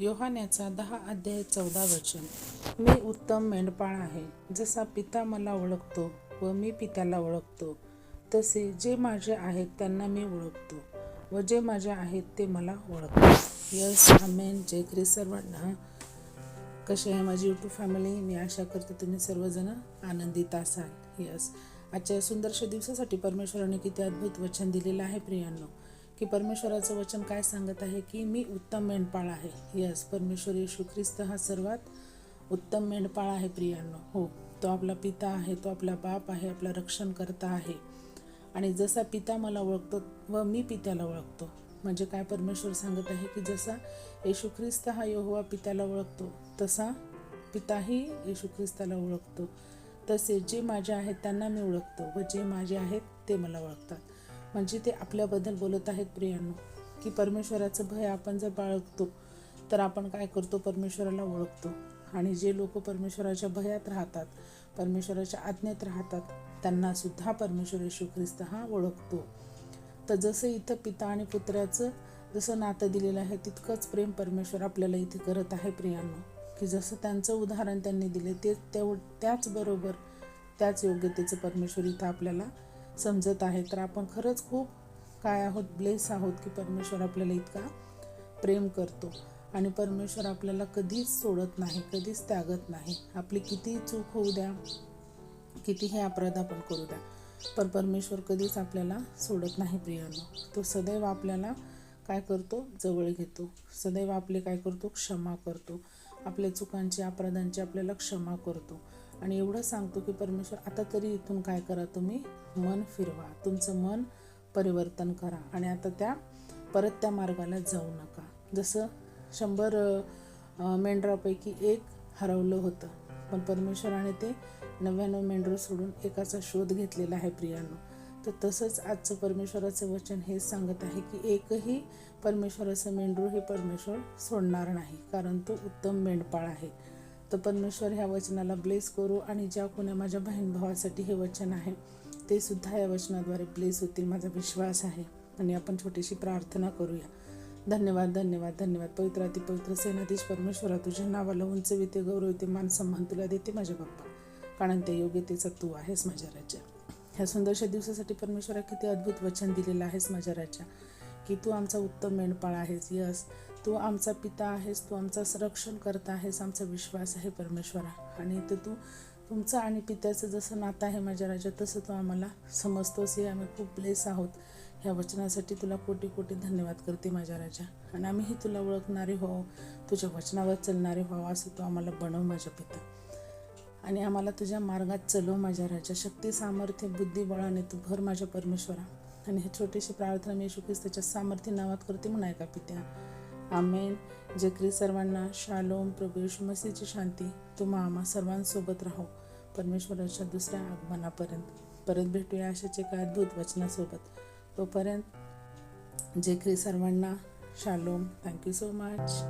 योहान्याचा 10 अध्याय 14 वचन. मी उत्तम मेंढपाळ आहे. जसा पिता मला ओळखतो व मी पित्याला ओळखतो, तसे जे माझे आहेत त्यांना मी ओळखतो व जे माझे आहेत ते मला ओळखतात. यस, आमेन. जय ख्रिस्त सर्वांना. कशी आहे माझी यूट्यूब फॅमिली? मी आशा करते तुम्ही सर्वजण आनंदित असाल. यस, आजच्या या सुंदरशा दिवसासाठी परमेश्वराने किती अद्भुत वचन दिलेलं आहे प्रियांनो, की परमेश्वराचं वचन काय सांगत आहे की मी उत्तम मेंढपाळ आहे. यस, परमेश्वर येशू ख्रिस्त हा सर्वात उत्तम मेंढपाळ आहे प्रियांनो. हो, तो आपला पिता आहे, तो आपला बाप आहे, आपला रक्षणकर्ता आहे. आणि जसा पिता मला ओळखतो व मी पित्याला ओळखतो, म्हणजे काय परमेश्वर सांगत आहे की जसा येशू ख्रिस्त हा यहोवा पित्याला ओळखतो, तसा पिताही येशू ख्रिस्ताला ओळखतो. तसे जे माझे आहेत त्यांना मी ओळखतो व जे माझे आहेत ते मला ओळखतात. म्हणजे ते आपल्याबद्दल बोलत आहेत प्रियांनो, की परमेश्वराचं भय आपण जर बाळगतो तर आपण काय करतो, परमेश्वराला ओळखतो. आणि जे लोक परमेश्वराच्या भयात राहतात, परमेश्वराच्या आज्ञेत राहतात, त्यांना सुद्धा परमेश्वर येशू ख्रिस्त हा ओळखतो. तर जसं इथं पिता आणि पुत्राचं जसं नातं दिलेलं आहे, तितकंच प्रेम परमेश्वर आपल्याला इथे करत आहे प्रियांनो, की जसं त्यांचं उदाहरण त्यांनी दिले त्याचबरोबर त्याच योग्यतेचं परमेश्वर इथं आपल्याला समजत आहे. तर आपण खरंच खूप काय आहोत, ब्लेस आहोत, की परमेश्वर आपल्याला इतका प्रेम करतो. आणि परमेश्वर आपल्याला कधीच सोडत नाही, कधीच त्यागत नाही. आपली कितीही चूक होऊ द्या, कितीही अपराध आपण करू द्या, पण परमेश्वर कधीच आपल्याला सोडत नाही प्रियांनो. तो सदैव आपल्याला काय करतो, जवळ घेतो. सदैव आपले काय करतो, क्षमा करतो. आपल्या चुकांची, अपराधांची आपल्याला क्षमा करतो. आणि एवढं सांगतो की परमेश्वर आता तरी इथून काय करा, तुम्ही मन फिरवा, तुमचं मन परिवर्तन करा आणि आता परत त्या मार्गाला जाऊ नका. जसं 100 मेंढरापैकी एक हरवलं होतं, पण परमेश्वराने ते 99 मेंढरं सोडून एकाचा शोध घेतलेला आहे प्रियांनो. तर तसंच आजचं परमेश्वराचं वचन हे सांगत आहे की एकही परमेश्वराचं मेंढरू हे परमेश्वर सोडणार नाही, कारण तो उत्तम मेंढपाळ आहे. तर परमेश्वर ह्या वचनाला ब्लेस करू. आणि ज्या कोण्या माझ्या बहीण भावासाठी हे वचन आहे ते सुद्धा या वचनाद्वारे ब्लेस होतील, माझा विश्वास आहे. आणि आपण छोटीशी प्रार्थना करूया. धन्यवाद धन्यवाद धन्यवाद पवित्र अति पवित्र सेनाधीश परमेश्वरा, तुझ्या नावाला उंचविते, गौरविते, मान सन्मान तुला देते माझ्या बाप्पा, कारण त्या योग्यतेचा तू आहेस माझ्या राजा. ह्या सुंदरशा दिवसासाठी परमेश्वरा किती अद्भुत वचन दिलेलं आहेस माझ्या राजा, की तू आमचा उत्तम मेंढपाळ आहेस. यस, तू आमचा पिता आहेस, तू आमचा रक्षण करता आहेस, आमचा विश्वास आहे परमेश्वरा. आणि ते तुमचं आणि पित्याचं जसं नातं आहे माझ्या राजा, तसं तू आम्हाला समजतोस. हे आम्ही खूप ब्लेस आहोत. ह्या वचनासाठी तुला कोटी कोटी धन्यवाद करते माझ्या राजा. आणि आम्हीही तुला ओळखणारे हो, तुझ्या वचनावर चालणारे हो, असं तू आम्हाला बनव माझ्या पिता. आणि आम्हाला तुझ्या मार्गात चलव माझ्या राजा. शक्ती, सामर्थ्य, बुद्धी, बळाने तू भर माझ्या परमेश्वरा. आणि हे छोटीशी प्रार्थना मी येशू ख्रिस्ताच्या सामर्थ्य नावात करते, म्हणा का पित्या. आमेन. जय ख्रिस्त सर्वांना. शालोम. प्रभू येशू मसीहची शांती तुम्हा आम्हा सर्वांसोबत राहो परमेश्वराच्या दुसऱ्या आगमनापर्यंत. परत भेटूया अशाच एका अद्भुत वचनासोबत. तोपर्यंत जय ख्रिस्त सर्वांना. शालोम. Thank you so much.